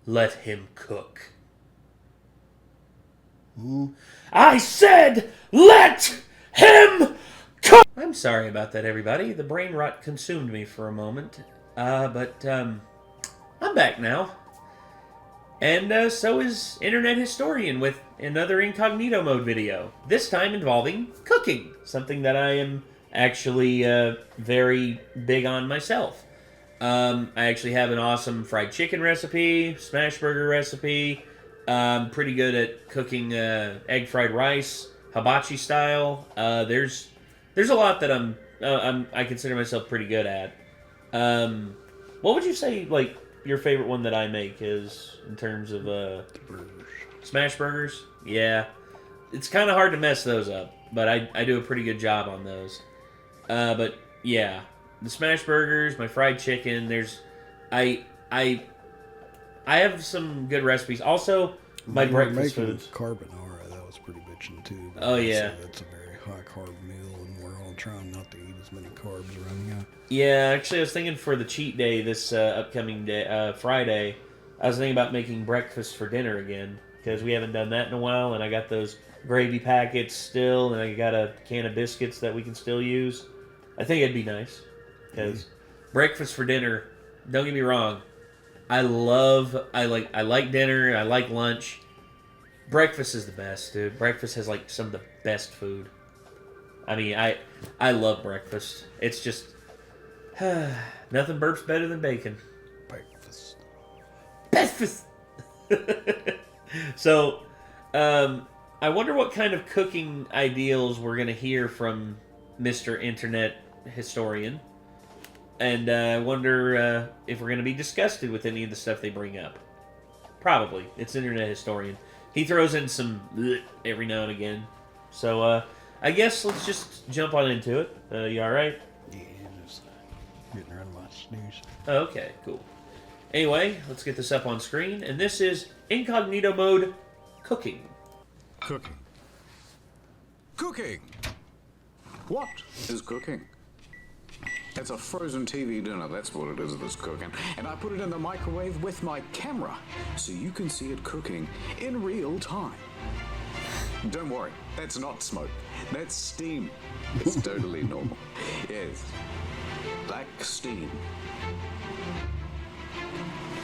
let him cook. I said, let him cook! I'm sorry about that, everybody. The brain rot consumed me for a moment. But I'm back now. And so is Internet Historian with another incognito mode video. This time involving cooking. Something that I am actually very big on myself. I actually have an awesome fried chicken recipe, smash burger recipe. I'm pretty good at cooking egg fried rice, hibachi style. There's a lot that I consider myself pretty good at. What would you say, like, your favorite one that I make is in terms of smash burgers? Yeah, it's kind of hard to mess those up, but I do a pretty good job on those. But yeah, the smash burgers, my fried chicken. I have some good recipes. Also, my breakfast food. Carbonara, that was pretty bitchin' too. Oh yeah, that's a very high carb meal, and we're all trying not to eat as many carbs around here. Yeah, actually, I was thinking for the cheat day this upcoming day, Friday, I was thinking about making breakfast for dinner again because we haven't done that in a while, and I got those gravy packets still, and I got a can of biscuits that we can still use. I think it'd be nice because breakfast for dinner. Don't get me wrong. I like dinner. I like lunch. Breakfast is the best, dude. Breakfast has like some of the best food. I mean, I love breakfast. It's just nothing burps better than bacon. Breakfast. Breakfast. So, I wonder what kind of cooking ideals we're gonna hear from Mr. Internet Historian. And I wonder if we're going to be disgusted with any of the stuff they bring up. Probably. It's Internet Historian. He throws in some bleh every now and again. So, I guess let's just jump on into it. You alright? Yeah, just getting around my snooze. Okay, cool. Anyway, let's get this up on screen. And this is Incognito Mode Cooking. Cooking. Cooking! What is cooking? It's a frozen TV dinner, that's what it is that's cooking. And I put it in the microwave with my camera, so you can see it cooking in real time. Don't worry, that's not smoke, that's steam. It's totally normal. Yes, black steam.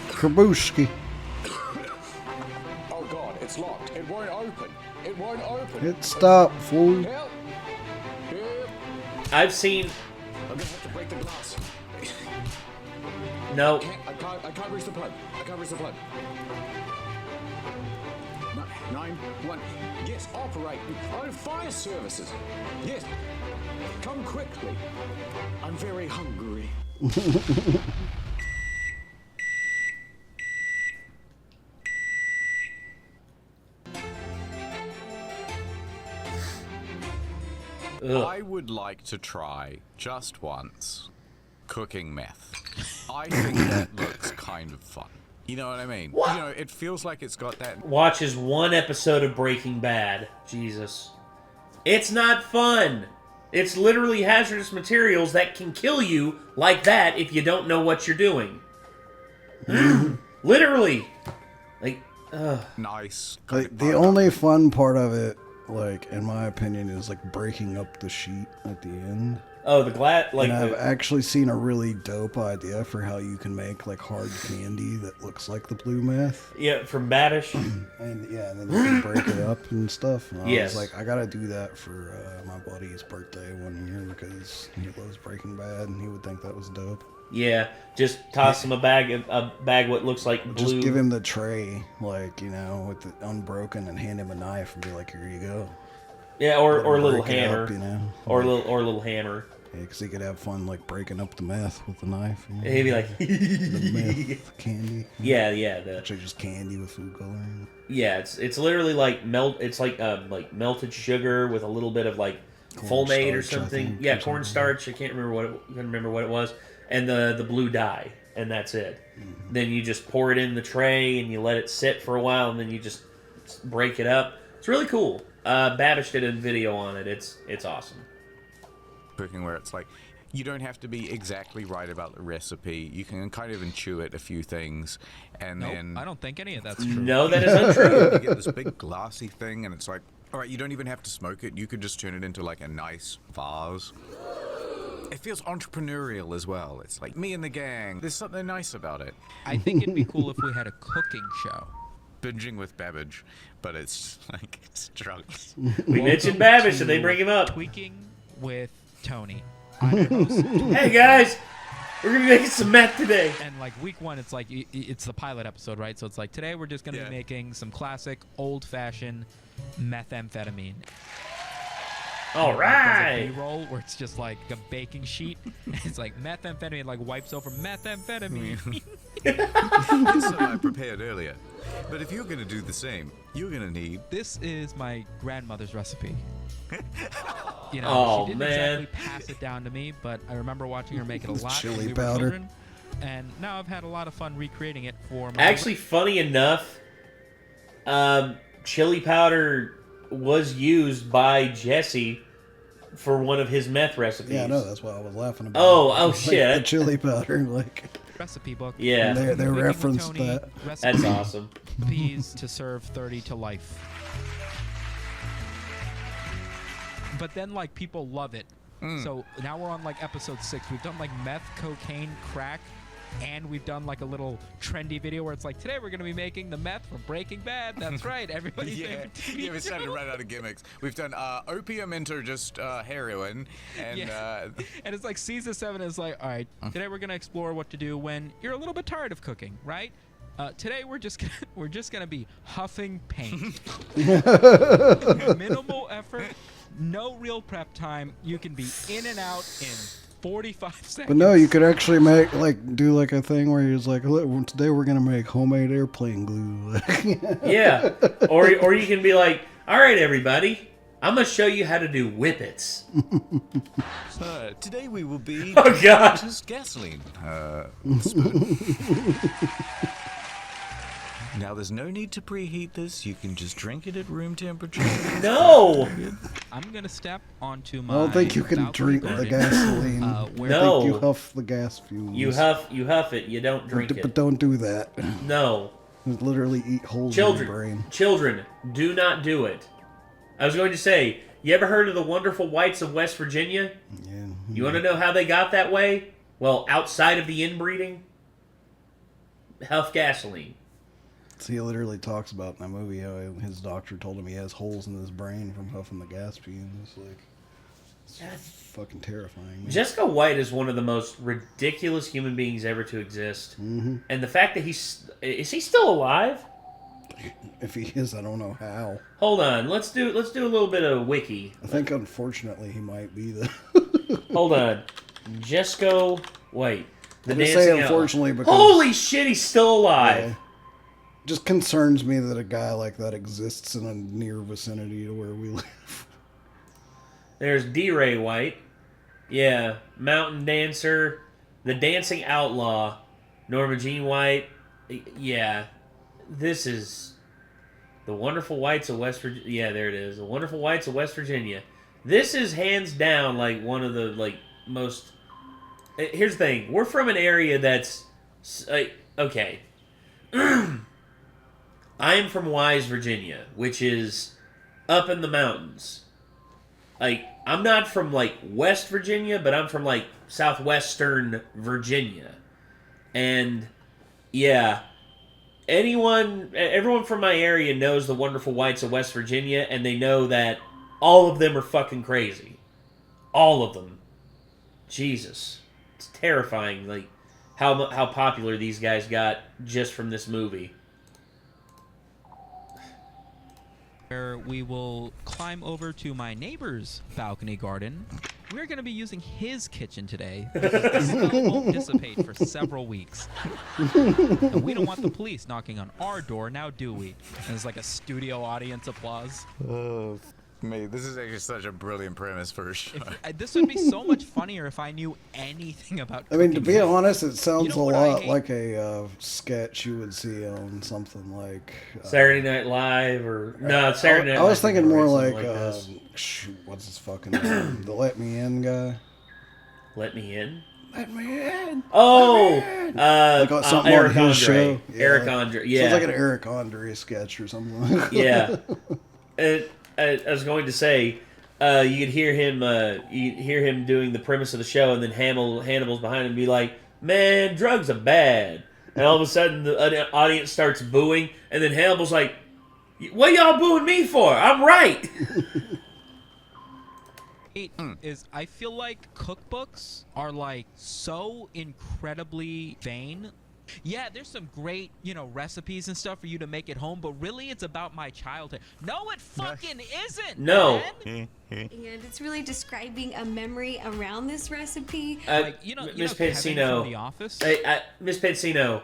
Krabooski. Oh God, it's locked. It won't open. It won't open. It stopped, fool. Help! Help! I've seen... I'm gonna have to break the glass. No. I can't reach the plug. I can't reach the plug. 911. Yes, operate. Oh, fire services. Yes. Come quickly. I'm very hungry. I would like to try, just once, cooking meth. I think that looks kind of fun. You know what I mean? What? You know, it feels like it's got that... Watches one episode of Breaking Bad. Jesus. It's not fun. It's literally hazardous materials that can kill you like that if you don't know what you're doing. Literally. Like, Nice. Like, the only fun part of it, like, in my opinion, is like breaking up the sheet at the end. oh, the glass, like, And I've the, actually seen a really dope idea for how you can make like hard candy that looks like the blue meth. yeah, from Badish. And yeah, and then you can break it up and stuff. And I Yes. was like, I gotta do that for my buddy's birthday one year because he loves Breaking Bad and he would think that was dope. Yeah, just toss him a bag what looks like blue. Just give him the tray, like, you know, with it unbroken, and hand him a knife and be like, here you go. Yeah, or Let a him little break it hammer. up, you know? Or a little hammer. Yeah, because he could have fun, like, breaking up the meth with the knife. You know? And he'd be like, The meth candy. yeah, Actually, just candy with food coloring. yeah. It's literally like It's like melted sugar with a little bit of like fulmate or Cornstarch, I something. think, Yeah, or something. cornstarch. I can't remember what it was. And the blue dye, and that's it. Mm-hmm. Then you just pour it in the tray and you let it sit for a while, and then you just break it up. It's really cool. Babish did a video on it. It's awesome. Cooking where it's like, You don't have to be exactly right about the recipe. You can kind of intuit a few things, and then I don't think any of that's true. No, that is untrue. you get this big glassy thing, and it's like, all right, you don't even have to smoke it. You could just turn it into like a nice vase. It feels entrepreneurial as well. It's like me and the gang. There's something nice about it. I think it'd be cool if we had a cooking show. Binging with Babbage, but it's like it's drugs. We mentioned Babbage, and they bring him up. Tweaking with Tony. I'm your host. Hey guys, we're gonna be making some meth today. And like week one, it's like it's the pilot episode, right? So it's like today we're just gonna be making some classic old-fashioned methamphetamine. All right. B-roll where it's just like a baking sheet. It's like methamphetamine, like wipes over methamphetamine. So I prepared earlier. But if you're gonna do the same, you're gonna need. This is my grandmother's recipe. You know, Oh, she didn't man. exactly pass it down to me, but I remember watching her make it a lot Chili when we were powder. children, and now I've had a lot of fun recreating it for my. Actually, funny enough, chili powder was used by Jesse for one of his meth recipes. Yeah, I know. That's why I was laughing about. Oh, it. oh Like, shit. The chili powder, like recipe book. Yeah, they Cooking with referenced Tony that. that's recipe awesome. Peas to serve 30 to life. But then, like, people love it. So now we're on like episode 6. We've done like meth, cocaine, crack, and we've done like a little trendy video where it's like, today we're gonna be making the meth from Breaking Bad. That's right, everybody's favorite TV we started show. to run out of gimmicks. We've done opium into just heroin, and And it's like season 7 is like, all right, today we're gonna explore what to do when you're a little bit tired of cooking, right? Today we're just gonna be huffing paint. Minimal effort, no real prep time. You can be in and out in 45 seconds. But no, you could actually make do a thing where you're like, "Look, today we're gonna make homemade airplane glue." Yeah, or you can be like, all right, everybody, I'm gonna show you how to do whippets. today we will be Oh God. just gasoline. Spoon. Now there's no need to preheat this. You can just drink it at room temperature. No. I'm gonna step onto my. I don't think you can balcony drink the garden, gasoline. where No. I think you huff the gas fumes. You huff it. You don't drink But it. don't do that. No. Literally eat holes in your brain. Children, do not do it. I was going to say, you ever heard of the wonderful whites of West Virginia? Yeah. You want to know how they got that way? Well, outside of the inbreeding, huff gasoline. So he literally talks about in that movie how his doctor told him he has holes in his brain from huffing the gas fumes. It's fucking terrifying. Man. Jessica White is one of the most ridiculous human beings ever to exist. Mm-hmm. And the fact that is he still alive? If he is, I don't know how. Hold on, let's do a little bit of wiki. I think unfortunately he might be the. Hold on, Jessica White. The I just dancing say unfortunately outlaw. because Holy shit, he's still alive. Yeah. Just concerns me that a guy like that exists in a near vicinity to where we live. There's D. Ray White. Yeah, Mountain Dancer, The Dancing Outlaw, Norma Jean White. Yeah, this is The Wonderful Whites of West Virginia. Yeah, there it is. The Wonderful Whites of West Virginia. This is hands down like one of the most. Here's the thing: we're from an area that's okay. I am from Wise, Virginia, which is up in the mountains. I'm not from West Virginia, but I'm from southwestern Virginia. And yeah, everyone from my area knows the Wonderful Whites of West Virginia, and they know that all of them are fucking crazy. All of them. Jesus. It's terrifying, how popular these guys got just from this movie. where we will climb over to my neighbor's balcony garden. We're going to be using his kitchen today because the smell won't dissipate for several weeks. And we don't want the police knocking on our door, now do we? And there's like a studio audience applause. Mate, this is actually such a brilliant premise for a show. This would be so much funnier if I knew anything about I mean, to cooking. be honest, it sounds know a what I lot hate? like a sketch you would see on something like... Saturday Night Live or... No, Saturday Night Live. I was thinking more something like this. shoot, what's his fucking name? The Let Me In guy? Let me in. Let me in. Oh, Like something Eric on his Andre. show. Yeah, Eric Andre. Yeah. Sounds like an Eric Andre sketch or something. Yeah. I was going to say, you could hear him doing the premise of the show, and then Hannibal's behind him and be like, "Man, drugs are bad." And all of a sudden, the audience starts booing, and then Hannibal's like, "What y'all booing me for? I'm right." Is I feel like cookbooks are like so incredibly vain. Yeah, there's some great, recipes and stuff for you to make at home, but really it's about my childhood. No, it fucking isn't. No. Man. And it's really describing a memory around this recipe. Miss Kevin Pansino, from The Office. Miss Pansino,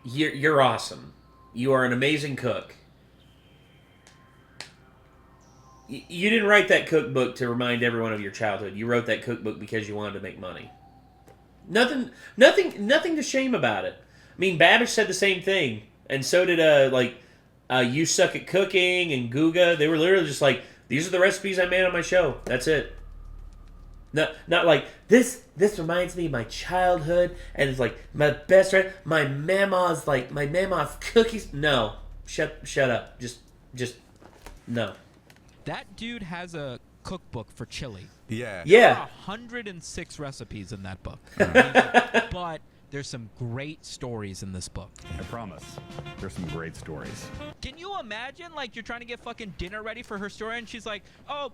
you're awesome. You are an amazing cook. You didn't write that cookbook to remind everyone of your childhood. You wrote that cookbook because you wanted to make money. Nothing to shame about it. I mean, Babish said the same thing, and so did You Suck at Cooking and Guga. They were literally just like, these are the recipes I made on my show. That's it. Not like this reminds me of my childhood, and it's like my best friend, my mama's cookies. No, shut up. Just no. That dude has a cookbook for chili. Yeah. There are 106 recipes in that book. But there's some great stories in this book. I promise. There's some great stories. Can you imagine, like, you're trying to get fucking dinner ready for her story, and she's like, "Oh,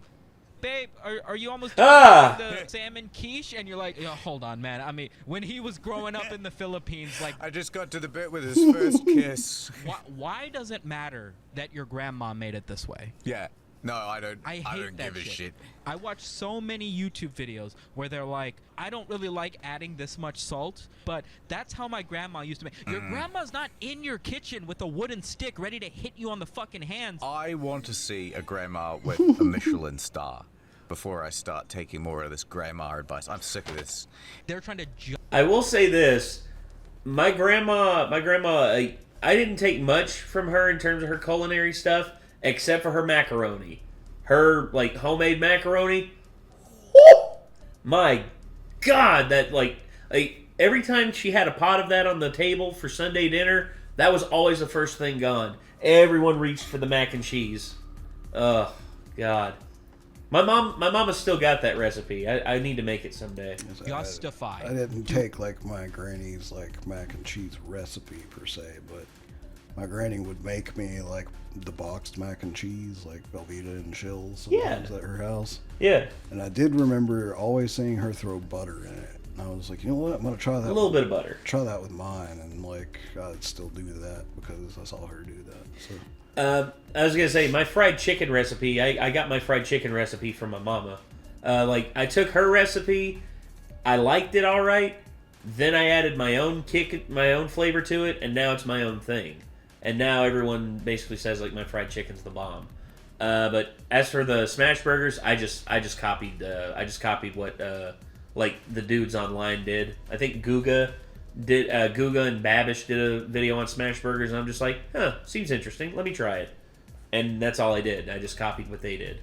babe, are you almost done with the salmon quiche?" And you're like, hold on, man. I mean, when he was growing up in the Philippines, like... I just got to the bit with his first kiss. Why does it matter that your grandma made it this way? Yeah. No, I don't. I don't give a shit. I watch so many YouTube videos where they're like, "I don't really like adding this much salt, but that's how my grandma used to make." Your grandma's not in your kitchen with a wooden stick ready to hit you on the fucking hands. I want to see a grandma with a Michelin star before I start taking more of this grandma advice. I'm sick of this. They're trying to I will say this. My grandma, I didn't take much from her in terms of her culinary stuff, except for her macaroni. Her, homemade macaroni. Whoo! My God, that, every time she had a pot of that on the table for Sunday dinner, that was always the first thing gone. Everyone reached for the mac and cheese. Oh, God. My mama still got that recipe. I need to make it someday. justify. I didn't take my granny's mac and cheese recipe per se, but my granny would make me the boxed mac and cheese, Velveeta and Chills sometimes at her house. Yeah. And I did remember always seeing her throw butter in it. And I was like, you know what? I'm gonna try that. A little bit of butter. Try that with mine, and I'd still do that because I saw her do that. So. I was gonna say my fried chicken recipe. I got my fried chicken recipe from my mama. I took her recipe. I liked it all right. Then I added my own flavor to it, and now it's my own thing. And now everyone basically says my fried chicken's the bomb. But as for the smash burgers, I just copied what the dudes online did. I think Guga and Babish did a video on smash burgers, and I'm just like, seems interesting. Let me try it. And that's all I did. I just copied what they did.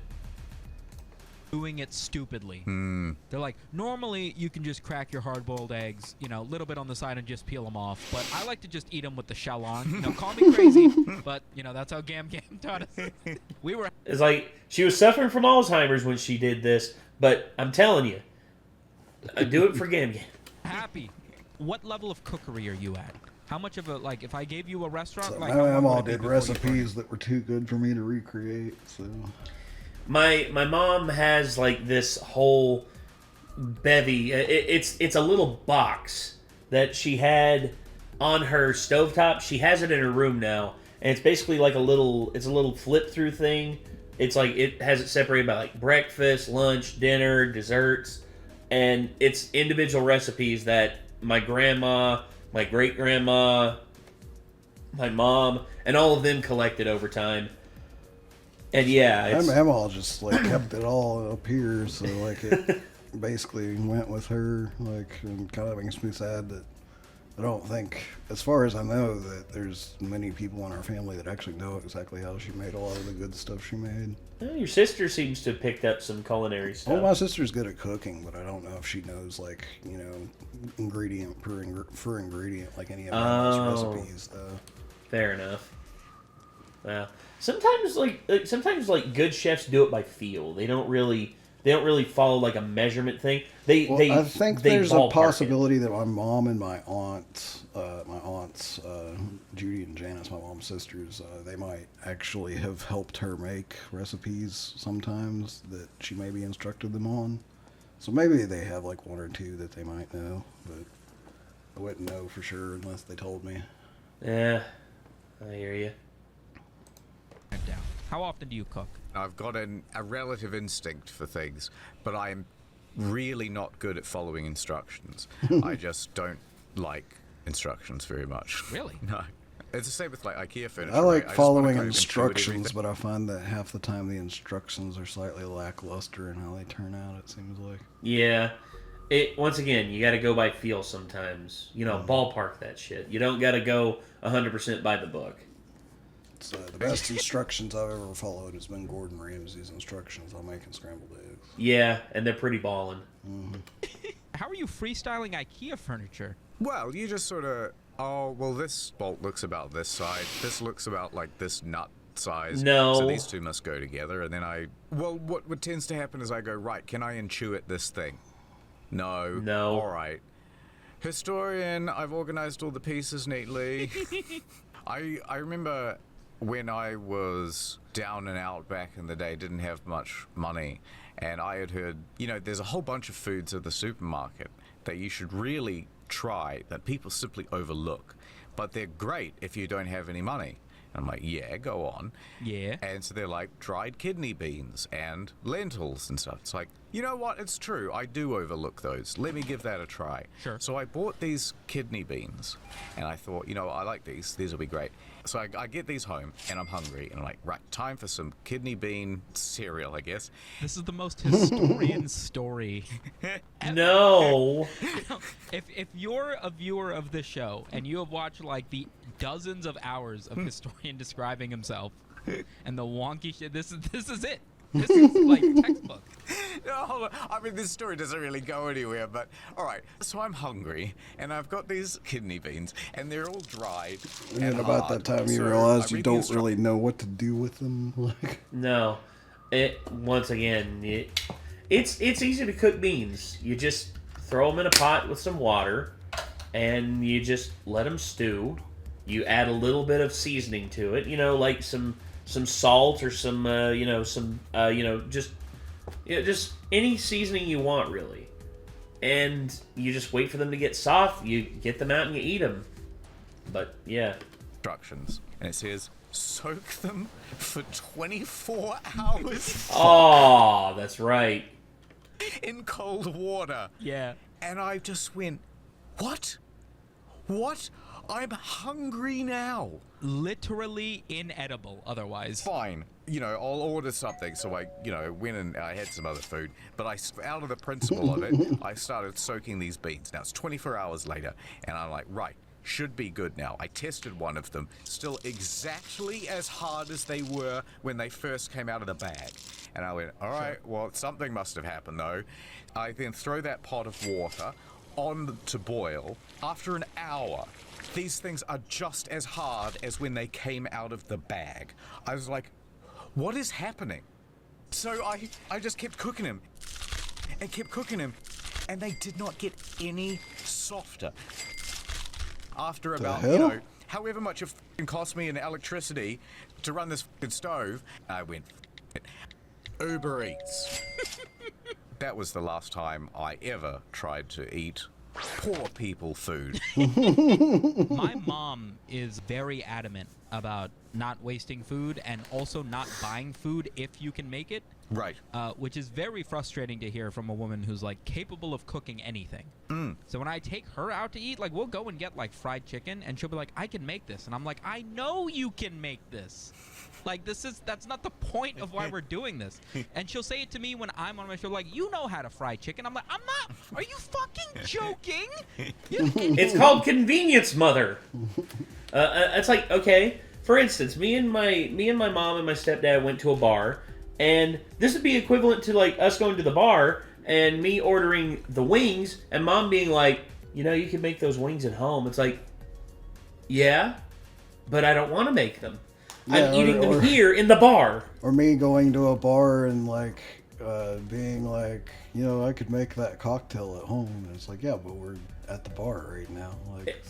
Doing it stupidly. They're like, normally you can just crack your hard-boiled eggs, a little bit on the side and just peel them off. But I like to just eat them with the shell on. Call me crazy, but that's how Gam taught us. It's like she was suffering from Alzheimer's when she did this, but I'm telling you, do it for Gam. Happy. What level of cookery are you at? How much of if I gave you a restaurant, So my grandma did recipes that were too good for me to recreate. So. My mom has this whole bevy. It's a little box that she had on her stovetop. She has it in her room now, and it's basically a little flip through thing. It's it has it separated by breakfast, lunch, dinner, desserts, and it's individual recipes that my grandma, my great grandma, my mom, and all of them collected over time. And yeah, my mom just kept it all up here, so it basically went with her. And kind of makes me sad that I don't think, as far as I know, that there's many people in our family that actually know exactly how she made a lot of the good stuff she made. Well, your sister seems to have picked up some culinary stuff. Oh, my sister's good at cooking, but I don't know if she knows, like, you know, ingredient for ingredient, like any of those recipes, though. Fair enough. Well, sometimes like good chefs do it by feel. They don't really follow like a measurement thing. I think there's a possibility that my mom and my aunts, Judy and Janice, my mom's sisters, they might actually have helped her make recipes sometimes that she maybe instructed them on. So maybe they have like one or two that they might know, but I wouldn't know for sure unless they told me. Yeah, I hear you. How often do you cook? I've got a relative instinct for things, but I'm really not good at following instructions. I just don't like instructions very much. Really? No. It's the same with like IKEA furniture. I like right? following instructions, but I find that half the time the instructions are slightly lackluster in how they turn out, it seems like. Yeah. Once again, you got to go by feel sometimes. You know, ballpark that shit. You don't got to go 100% by the book. So the best instructions I've ever followed has been Gordon Ramsay's instructions on making scrambled eggs. Yeah, and they're pretty ballin'. Mm-hmm. How are you freestyling IKEA furniture? Well, you just sort of, oh, well, this bolt looks about this side. This looks about like this nut size. No. So these two must go together. And then what tends to happen is I go, right, can I intuit this thing? No. No. All right. Historian, I've organized all the pieces neatly. I remember when I was down and out back in the day, didn't have much money, and I had heard, you know, there's a whole bunch of foods at the supermarket that you should really try that people simply overlook, but they're great if you don't have any money. And I'm like, yeah, go on. Yeah. And so they're like dried kidney beans and lentils and stuff. It's like, you know what? It's true. I do overlook those. Let me give that a try. Sure. So I bought these kidney beans, and I thought, you know, I like these. These will be great. So I get these home, and I'm hungry, and I'm like, right, time for some kidney bean cereal, I guess. This is the most historian story. No. If you're a viewer of this show and you have watched like the dozens of hours of historian describing himself and the wonky shit, this is it. This is like textbook. No, I mean, this story doesn't really go anywhere, but all right. So I'm hungry, and I've got these kidney beans, and they're all dried. And about that time you realize you don't really know what to do with them. No. Once again, it's easy to cook beans. You just throw them in a pot with some water, and you just let them stew. You add a little bit of seasoning to it, you know, like some salt or some just any seasoning you want, really. And you just wait for them to get soft. You get them out and you eat them. But yeah, instructions, and it says soak them for 24 hours. Oh, that's right. In cold water. Yeah. And I just went, what? I'm hungry now. Literally inedible otherwise. Fine. You know, I'll order something. So I, went and I had some other food. But out of the principle of it, I started soaking these beans. Now, it's 24 hours later. And I'm like, right, should be good now. I tested one of them. Still exactly as hard as they were when they first came out of the bag. And I went, all right, well, something must have happened, though. I then throw that pot of water on to boil. After an hour, these things are just as hard as when they came out of the bag. I was like, what is happening? So I just kept cooking them and kept cooking them, and they did not get any softer. After about, however much it cost me in electricity to run this stove, I went, Uber Eats. That was the last time I ever tried to eat poor people food. My mom is very adamant about not wasting food and also not buying food if you can make it. Right. Which is very frustrating to hear from a woman who's like capable of cooking anything. So when I take her out to eat, like we'll go and get like fried chicken, and she'll be like, "I can make this," and I'm like, "I know you can make this. Like that's not the point of why we're doing this." And she'll say it to me when I'm on my show, like, "You know how to fry chicken." I'm like, "I'm not. Are you fucking joking?" It's called convenience, mother. It's like, okay, for instance, me and my mom and my stepdad went to a bar, and this would be equivalent to like us going to the bar and me ordering the wings and mom being like, "You know, you can make those wings at home." It's like, yeah, but I don't want to make them. Yeah, I'm eating them here in the bar. Or me going to a bar and like being like, you know, I could make that cocktail at home. And it's like, yeah, but we're at the bar right now. Like,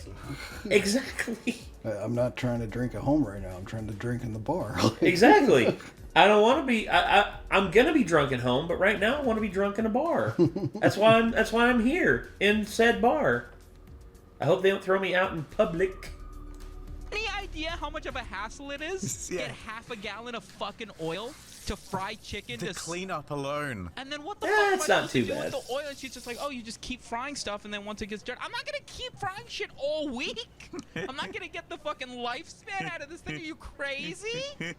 Exactly. I'm not trying to drink at home right now. I'm trying to drink in the bar. Exactly. I don't want to be. I'm gonna be drunk at home, but right now I want to be drunk in a bar. That's why I'm here in said bar. I hope they don't throw me out in public. Any idea how much of a hassle it is? Yeah. Get half a gallon of fucking oil to fry chicken To clean up alone. And then what the Yeah, fuck am I it's not supposed to too do bad. with the oil? And she's just like, "Oh, you just keep frying stuff, and then once it gets dirty." I'm not gonna keep frying shit all week. I'm not gonna get the fucking lifespan out of this thing. Are you crazy?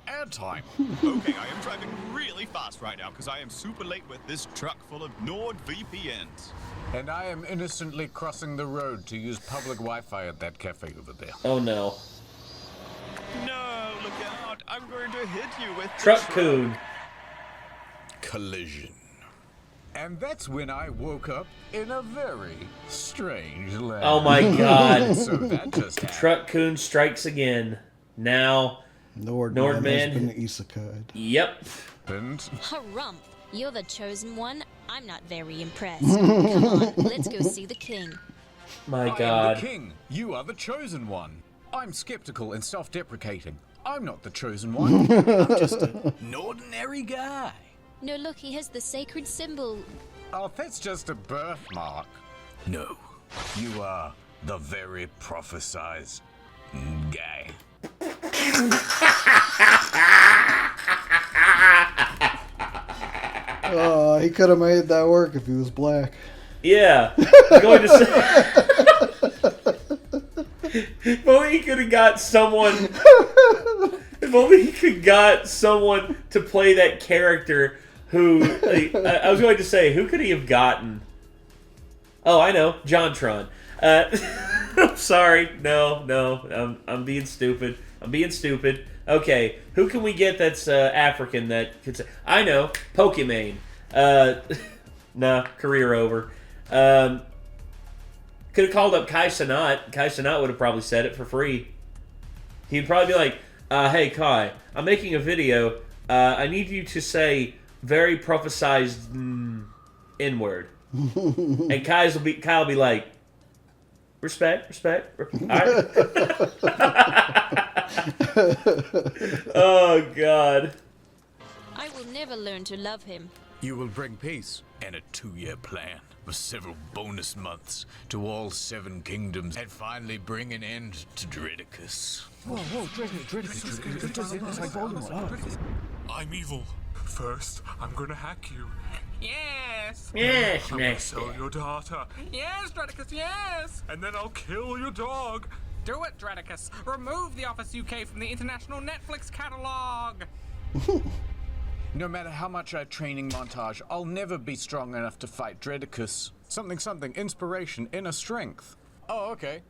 Airtime. Okay, I am driving really fast right now because I am super late with this truck full of NordVPNs. And I am innocently crossing the road to use public Wi-Fi at that cafe over there. Oh no. No, look out! I'm going to hit you with the Truck coon. Collision. And that's when I woke up in a very strange land. Oh my god. So that just happened. Truck coon strikes again. Now. Nordman has been isekai'd. Yep. And Harumph, you're the chosen one. I'm not very impressed. Come on, let's go see the king. My I am god. the king. You are the chosen one. I'm skeptical and self-deprecating. I'm not the chosen one. I'm just an ordinary guy. No, look, he has the sacred symbol. Oh, that's just a birthmark. No, you are the very prophesized guy. Oh, he could have made that work if he was black. Yeah. I'm going to say. If only he could have got someone. If only he could got someone to play that character who. I was going to say, who could he have gotten? Oh, I know. JonTron. I'm sorry. No. I'm being stupid. Okay, who can we get that's African that could say... I know. Pokimane. Nah, career over. Could have called up Kai Cenat. Kai Cenat would have probably said it for free. He'd probably be like, hey, Kai, I'm making a video. I need you to say very prophesized N-word. And Kyle will be like, respect. All right. Oh, God. I will never learn to love him. You will bring peace and a 2-year plan with several bonus months to all 7 kingdoms and finally bring an end to Dredicus. I'm evil. First, I'm gonna hack you. Yes. Yes, I'm gonna next. sell your data. Yes, Dredicus, yes. And then I'll kill your dog. Do it, Dredicus. Remove the Office UK from the international Netflix catalog. No matter how much I training montage, I'll never be strong enough to fight Dredicus. Something, inspiration, inner strength. Oh, okay.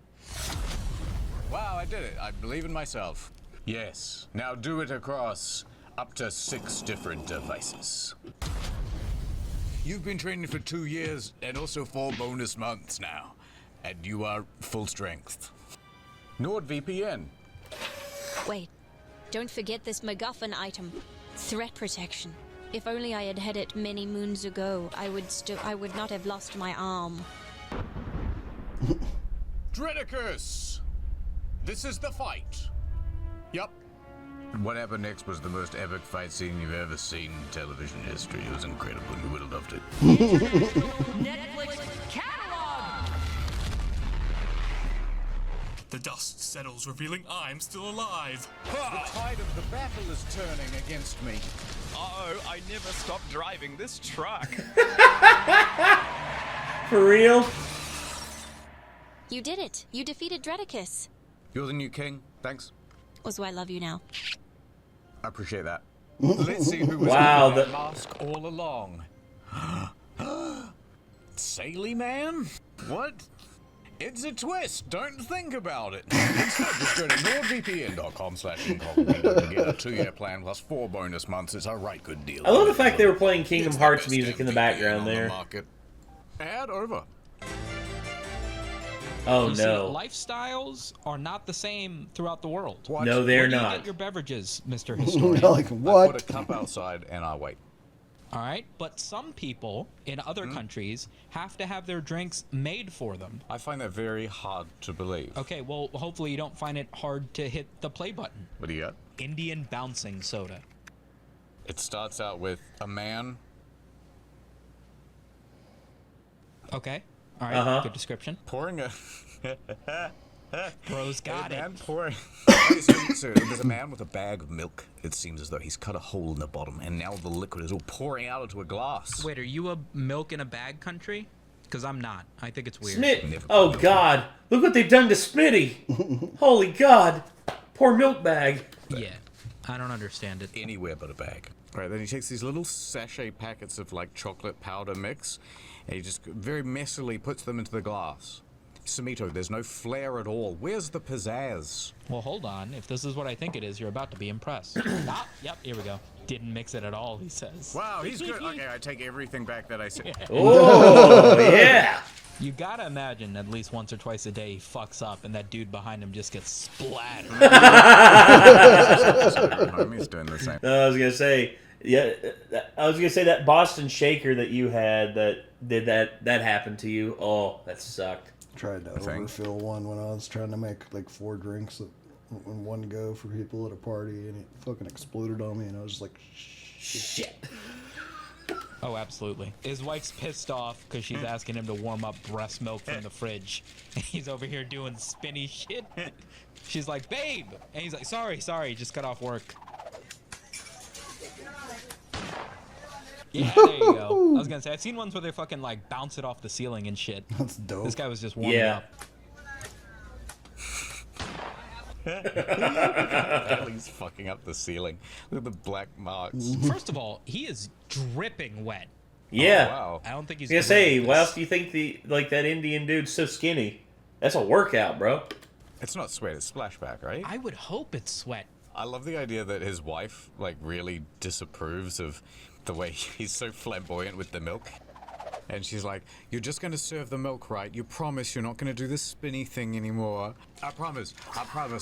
Wow, I did it. I believe in myself. Yes, now do it across up to 6 different devices. You've been training for 2 years and also 4 bonus months now. And you are full strength. NordVPN. Wait, don't forget this MacGuffin item. Threat protection. If only I had had it many moons ago, I would not have lost my arm. Dredicus! This is the fight. Yup. What happened next was the most epic fight scene you've ever seen in television history. It was incredible. You would have loved it. Netflix catalog. The dust settles, revealing I'm still alive. The tide of the battle is turning against me. Oh, I never stopped driving this truck. For real? You did it. You defeated Dreticus. You're the new king. Thanks. Was why I love you now. I appreciate that. Let's see who was Wow, wearing that the- mask all along. Saily man? What? It's a twist. Don't think about it. Instead, just go to nordvpn.com/incognito to get a 2-year plan plus 4 bonus months. It's a right good deal. I love the fact they were playing Kingdom Hearts music in the background there. Ad over. Oh You see, no. lifestyles are not the same throughout the world. No, they're Where do you not. get your beverages, Mr. Historian? Like I what? put a cup outside and I wait. All right, but some people in other countries have to have their drinks made for them. I find that very hard to believe. Okay, well, hopefully you don't find it hard to hit the play button. What do you got? Indian bouncing soda. It starts out with a man. Okay, all right, good description. Pouring a Bro's got it. man pouring. So there's a man with a bag of milk. It seems as though he's cut a hole in the bottom, and now the liquid is all pouring out into a glass. Wait, are you a milk in a bag country? Because I'm not. I think it's weird. Smit. Oh God! Look what they've done to Smitty. Holy God! Poor milk bag. Yeah, I don't understand it. Anywhere but a bag. All right, then he takes these little sachet packets of like chocolate powder mix, and he just very messily puts them into the glass. Samito, there's no flair at all. Where's the pizzazz? Well, hold on. If this is what I think it is, you're about to be impressed. Yep, here we go. Didn't mix it at all, he says. Wow, he's good. Okay, I take everything back that I said. Oh yeah! You gotta imagine at least once or twice a day he fucks up and that dude behind him just gets splattered. He's doing the same. I was gonna say, yeah. I was gonna say that Boston Shaker that you had that did that happened to you. Oh, that sucked. Tried to overfill one when I was trying to make like 4 drinks in one go for people at a party, and it fucking exploded on me, and I was just like, shit. Oh, absolutely. His wife's pissed off because she's asking him to warm up breast milk from the fridge. And he's over here doing spinny shit. She's like, babe! And he's like, sorry, just got off work. Yeah, there you go. I was gonna say, I've seen ones where they fucking like bounce it off the ceiling and shit. That's dope. This guy was just warming up. He's fucking up the ceiling. Look at the black marks. First of all, he is dripping wet. Yeah. Oh, wow. I don't think he's I was gonna say, good why at else do you think that Indian dude's so skinny? That's a workout, bro. It's not sweat, it's splashback, right? I would hope it's sweat. I love the idea that his wife, like, really disapproves of the way he's so flamboyant with the milk. And she's like, you're just going to serve the milk right. You promise you're not going to do this spinny thing anymore. I promise,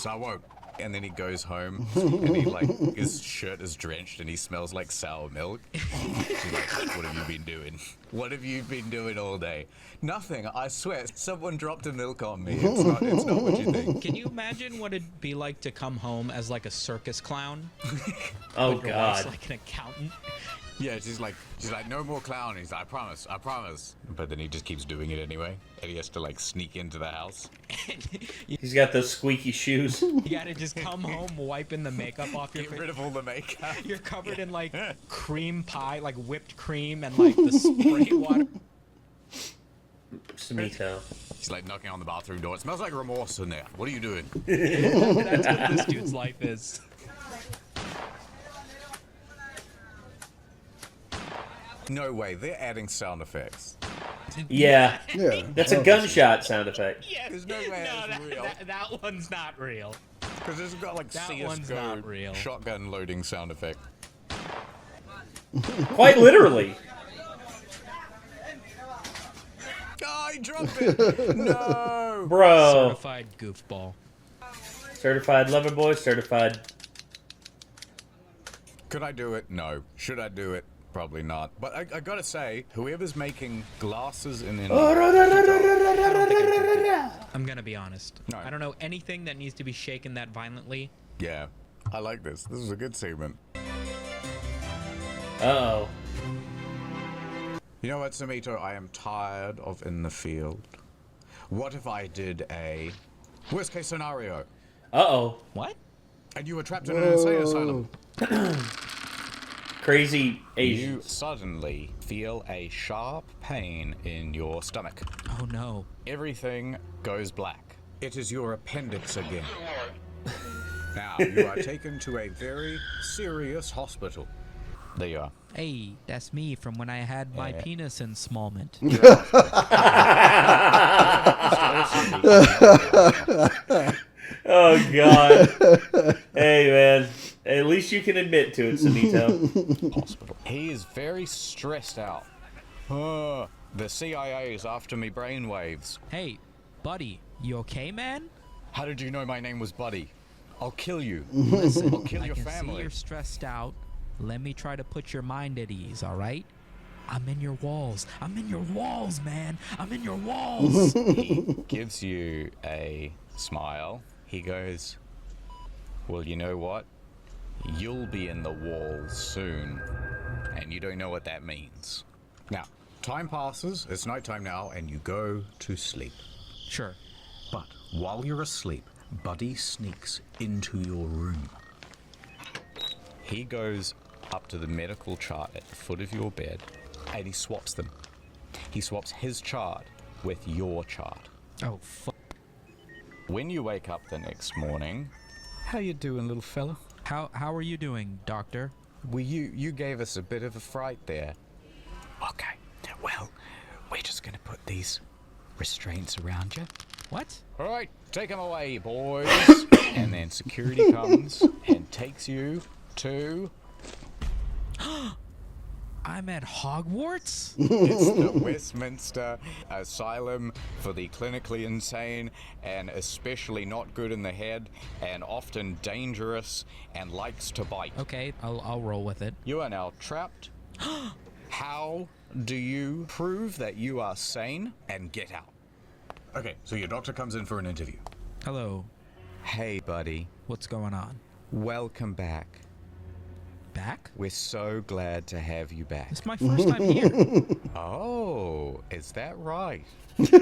I won't. And then he goes home, and he, like, his shirt is drenched, and he smells like sour milk. She's like, what have you been doing? What have you been doing all day? Nothing, I swear. Someone dropped a milk on me. It's not what you think. Can you imagine what it'd be like to come home as, like, a circus clown? Oh, But your wife's God. like an accountant. Yeah, she's like, no more clowning. He's like, I promise. But then he just keeps doing it anyway, and he has to like sneak into the house. He's got those squeaky shoes. You gotta just come home wiping the makeup off your face. Get rid of all the makeup. You're covered in like cream pie, like whipped cream and like the spray water. Samito. He's like knocking on the bathroom door. It smells like remorse in there. What are you doing? That's what this dude's life is. No way, they're adding sound effects. Yeah. Yeah. That's a gunshot sound effect. Yeah, There's no way that's real. That one's not real. Because it's got like That one's not CSGO real. shotgun loading sound effect. Quite literally. Oh, he dropped it! No! Bro. Certified goofball. Certified lover boy, certified. Could I do it? No. Should I do it? Probably not. But I gotta say, whoever's making glasses in India... I'm gonna be honest. No. I don't know anything that needs to be shaken that violently. Yeah, I like this. This is a good segment. Uh-oh. You know what, Samito? I am tired of in the field. What if I did a Worst case scenario. Uh-oh. What? And you were trapped in an insane asylum. Crazy Asians. You suddenly feel a sharp pain in your stomach. Oh no. Everything goes black. It is your appendix again. Now, you are taken to a very serious hospital. There you are. Hey, that's me from when I had my penis installment. Oh, God. Hey, man. At least you can admit to it, Sumito. Hospital. He is very stressed out. The CIA is after me brainwaves. Hey, buddy, you okay, man? How did you know my name was Buddy? I'll kill you. Listen, I'll kill I your can family. see you're stressed out. Let me try to put your mind at ease, all right? I'm in your walls. I'm in your walls, man. I'm in your walls. He gives you a smile. He goes, well, you know what? You'll be in the walls soon. And you don't know what that means. Now, time passes. It's nighttime now, and you go to sleep. Sure. But while you're asleep, Buddy sneaks into your room. He goes up to the medical chart at the foot of your bed, and he swaps them. He swaps his chart with your chart. Oh, fuck. When you wake up the next morning, how you doing, little fella? How are you doing, doctor? Well, you gave us a bit of a fright there. Okay, well, we're just gonna put these restraints around you. What? All right, take them away, boys. And then security comes and takes you to... I'm at Hogwarts? It's the Westminster Asylum for the clinically insane and especially not good in the head and often dangerous and likes to bite. Okay, I'll roll with it. You are now trapped. How do you prove that you are sane and get out? Okay, so your doctor comes in for an interview. Hello. Hey, buddy. What's going on? Welcome back. Back? We're so glad to have you back. It's my first time here. Oh, is that right? Here's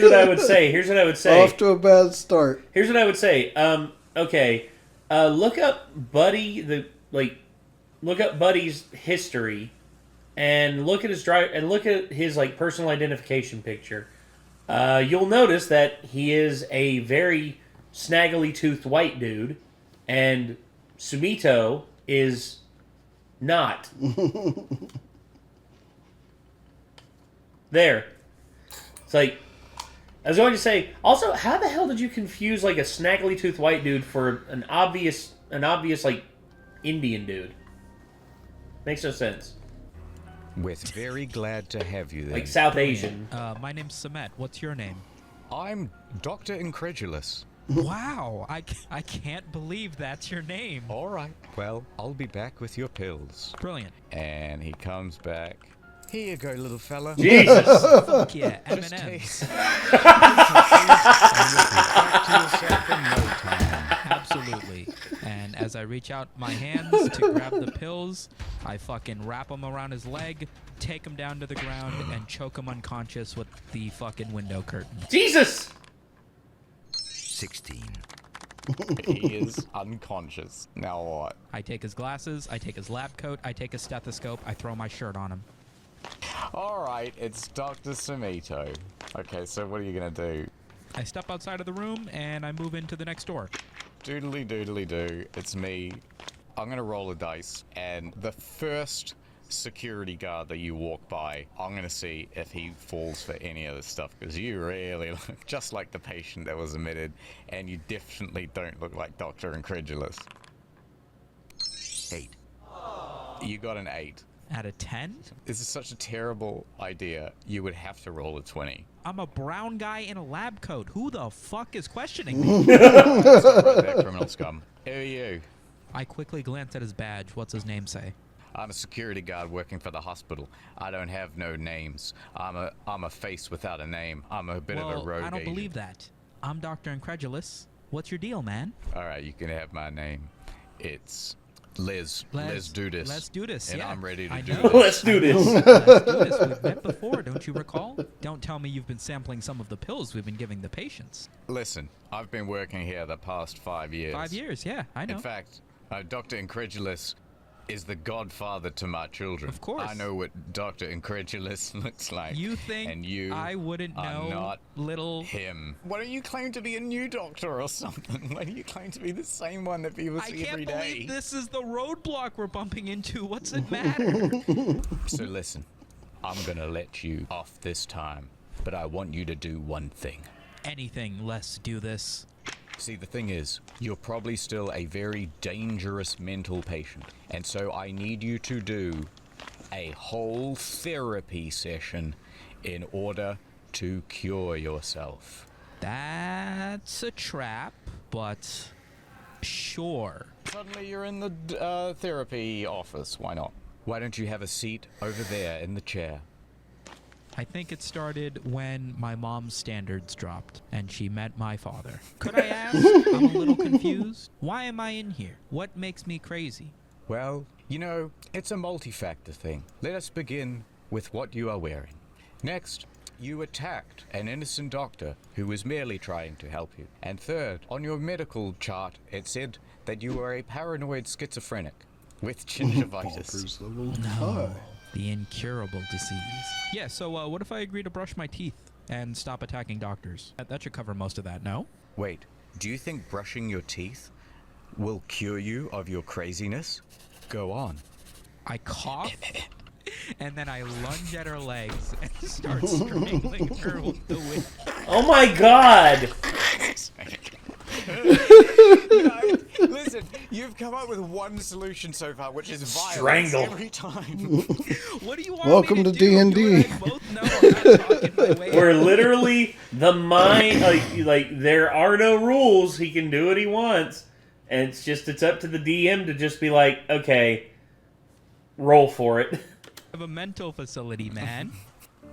what I would say. Here's what I would say. Off to a bad start. Here's what I would say. Okay. Look up Buddy. Look up Buddy's history, and look at his like personal identification picture. You'll notice that he is a very snaggly toothed white dude, and Sumito is not. There. It's like, I was going to say, also, how the hell did you confuse like a snaggly toothed white dude for an obvious like Indian dude? Makes no sense. We're very glad to have you there. Like South Asian. My name's Samet. What's your name? I'm Dr. Incredulous. Wow, I can't believe that's your name. All right, well, I'll be back with your pills. Brilliant. And he comes back. Here you go, little fella. Jesus. Fuck yeah, M&M's. Absolutely. And as I reach out my hands to grab the pills, I fucking wrap them around his leg, take him down to the ground, and choke him unconscious with the fucking window curtain. Jesus! 16. He is unconscious. Now what? I take his glasses, I take his lab coat, I take his stethoscope, I throw my shirt on him. All right, it's Dr. Sumito. Okay, so what are you gonna do? I step outside of the room and I move into the next door. Doodly doodly doo, it's me. I'm gonna roll a dice, and the first security guard that you walk by, I'm gonna see if he falls for any of this stuff, because you really look just like the patient that was admitted, and you definitely don't look like Dr. Incredulous. 8. You got an 8. Out of 10? This is such a terrible idea. You would have to roll a 20. I'm a brown guy in a lab coat. Who the fuck is questioning me? That's right there, criminal scum. Who are you? I quickly glance at his badge. What's his name say? I'm a security guard working for the hospital. I don't have no names. I'm a face without a name. I'm a bit of a rogue I don't agent. believe that. I'm Dr. Incredulous. What's your deal, man? All right, you can have my name. It's Let's do this. Let's do this, and yeah. I'm ready to I do know. this. Let's do this. Let's do this. We've met before, don't you recall? Don't tell me you've been sampling some of the pills we've been giving the patients. Listen, I've been working here the past 5 years. 5 years, yeah, I know. In fact, Dr. Incredulous is the godfather to my children. Of course. I know what Dr. Incredulous looks like. You think and you I wouldn't know not little him. Why don't you claim to be a new doctor or something? Why do you claim to be the same one that people see every day? I can't believe this is the roadblock we're bumping into. What's it matter? So listen, I'm gonna let you off this time, but I want you to do one thing. Anything, let's do this. See, the thing is, you're probably still a very dangerous mental patient, and so I need you to do a whole therapy session in order to cure yourself. That's a trap, but sure. Suddenly you're in the therapy office. Why not? Why don't you have a seat over there in the chair? I think it started when my mom's standards dropped and she met my father. Could I ask? I'm a little confused. Why am I in here? What makes me crazy? Well, you know, it's a multi-factor thing. Let us begin with what you are wearing. Next, you attacked an innocent doctor who was merely trying to help you. And third, on your medical chart, it said that you were a paranoid schizophrenic with gingivitis. No. The incurable disease. Yeah, so what if I agree to brush my teeth and stop attacking doctors? That should cover most of that, no? Wait, do you think brushing your teeth will cure you of your craziness? Go on. I cough, and then I lunge at her legs and start strangling her with the whip. Oh my god! Listen, you've come up with one solution so far, which is violence Strangle. every time. What do you want Welcome me to to do? D&D. You and I both know I'm not talking my way We're out. literally the mind, like there are no rules. He can do what he wants. And it's up to the DM to just be like, okay, roll for it. I have a mental facility, man.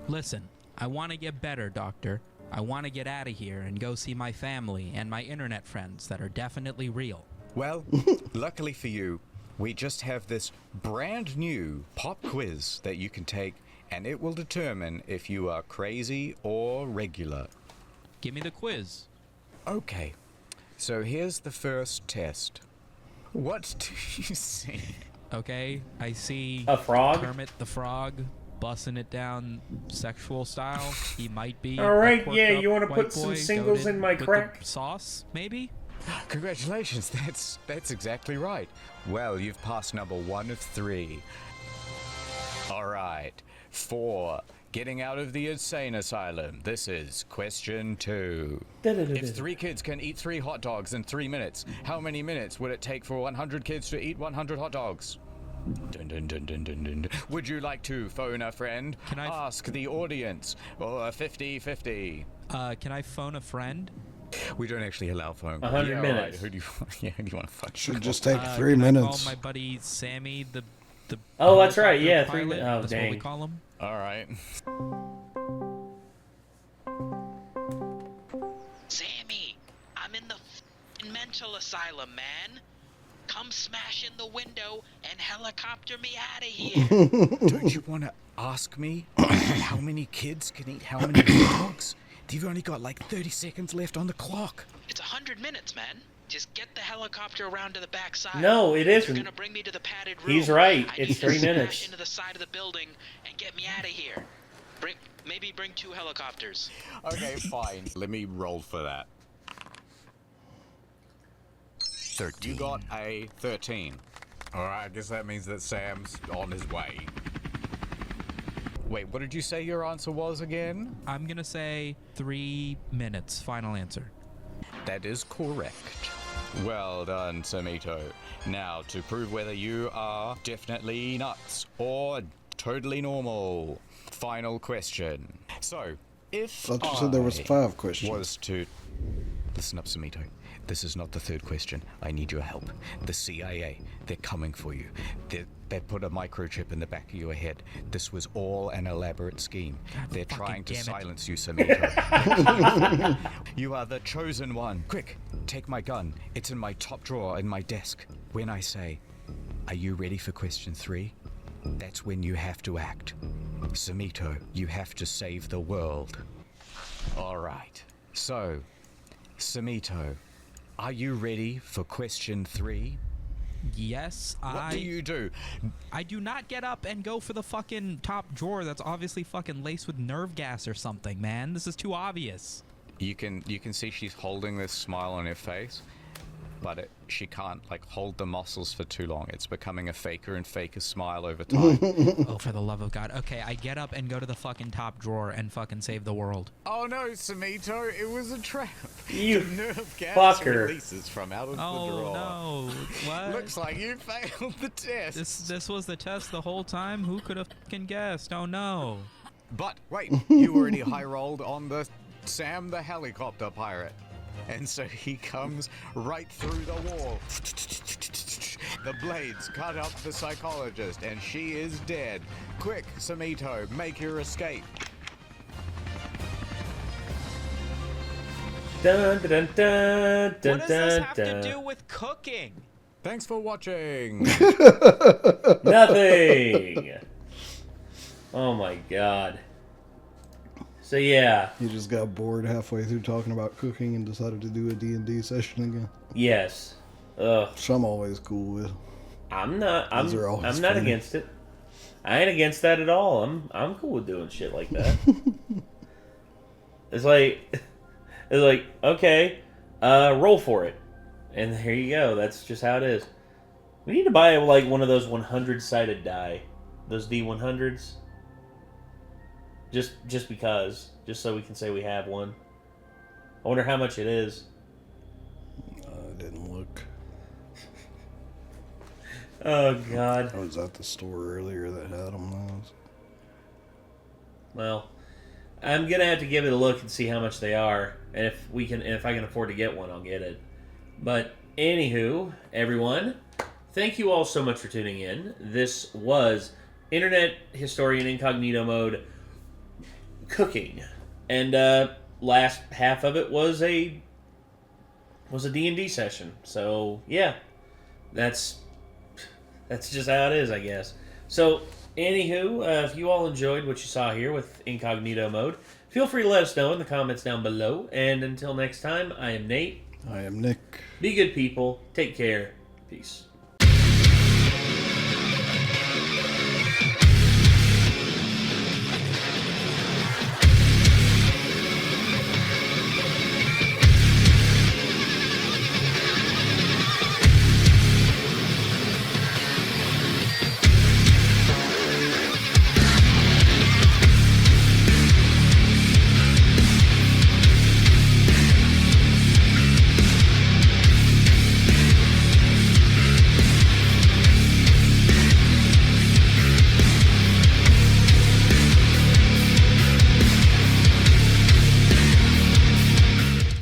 Listen, I want to get better, Doctor. I want to get out of here and go see my family and my internet friends that are definitely real. Well, luckily for you, we just have this brand new pop quiz that you can take, and it will determine if you are crazy or regular. Give me the quiz. Okay, so here's the first test. What do you see? Okay, I see A frog? Kermit the Frog bussing it down sexual style. He might be. All right, a quirked yeah, up you wanna white put some boy singles goated in my with the crack? sauce, maybe? Congratulations, that's exactly right. Well, you've passed number 1 of 3. All right, 4. Getting out of the insane asylum. This is question 2. If 3 kids can eat 3 hot dogs in 3 minutes, how many minutes would it take for 100 kids to eat 100 hot dogs? Dun, dun, dun, dun, dun, dun. Would you like to phone a friend? Can I ask the audience? Or 50-50. Can I phone a friend? We don't actually allow phone. 100 yeah, minutes. Right. Who do you want to fuck? Should just take 3 can minutes. I call my buddy Sammy, the Oh, that's right. Yeah, 3 pilot? minutes. Oh, That's what we dang. call him. All right. Sammy, I'm in the f***ing mental asylum, man. Come smash in the window and helicopter me out of here. Don't you want to ask me how many kids can eat how many hot dogs? You've only got like 30 seconds left on the clock. It's 100 minutes, man. Just get the helicopter around to the back side. No, it isn't. You're gonna bring me to the padded room. He's right. I It's need to 3 smash minutes. into the side of the building and get me out of here. Maybe bring 2 helicopters. Okay, fine. Let me roll for that. 13. You got a 13. All right, I guess that means that Sam's on his way. Wait, what did you say your answer was again? I'm gonna say 3 minutes. Final answer. That is correct. Well done, Samito. Now, to prove whether you are definitely nuts or totally normal, final question. So, if Thought you said there was 5 questions. Was to... Listen up, Samito. This is not the 3rd question. I need your help. The CIA, they're coming for you. They put a microchip in the back of your head. This was all an elaborate scheme. They're trying to silence you, Samito. You are the chosen one. Quick, take my gun. It's in my top drawer in my desk. When I say Are you ready for question 3? That's when you have to act. Samito, you have to save the world. All right. So, Samito, are you ready for question 3? Yes, What do you do? I do not get up and go for the fucking top drawer that's obviously fucking laced with nerve gas or something, man. This is too obvious. You can see she's holding this smile on her face, but she can't like hold the muscles for too long. It's becoming a faker and faker smile over time. Oh, for the love of God. Okay, I get up and go to the fucking top drawer and fucking save the world. Oh no, Samito, it was a trap. You the nerve gas fucker. releases from out of the Oh drawer. no, what? Looks like you failed the test. This was the test the whole time? Who could have fucking guessed? Oh no. But wait, you already high rolled on the Sam the helicopter pirate. And so he comes right through the wall. The blades cut up the psychologist, and she is dead. Quick, Samito, make your escape. Dun, dun, dun, dun, What does this dun, have dun. to do with cooking? Thanks for watching. Nothing. Oh my God. So yeah. You just got bored halfway through talking about cooking and decided to do a D&D session again. Yes. Ugh. Which I'm always cool with. I'm not always not funny. against it. I ain't against that at all. I'm cool with doing shit like that. It's like okay, roll for it, and there you go. That's just how it is. We need to buy like one of those 100-sided die, those D100s. Just because, just so we can say we have one. I wonder how much it is. I didn't look. Oh God. I was at the store earlier that had them. Well, I'm gonna have to give it a look and see how much they are, and if I can afford to get one, I'll get it. But anywho, everyone, thank you all so much for tuning in. This was Internet Historian Incognito Mode cooking, and last half of it was a D&D session. So yeah, that's just how it is, I guess. So anywho, if you all enjoyed what you saw here with Incognito Mode, feel free to let us know in the comments down below. And until next time, I am Nate. I am Nick. Be good people. Take care. Peace.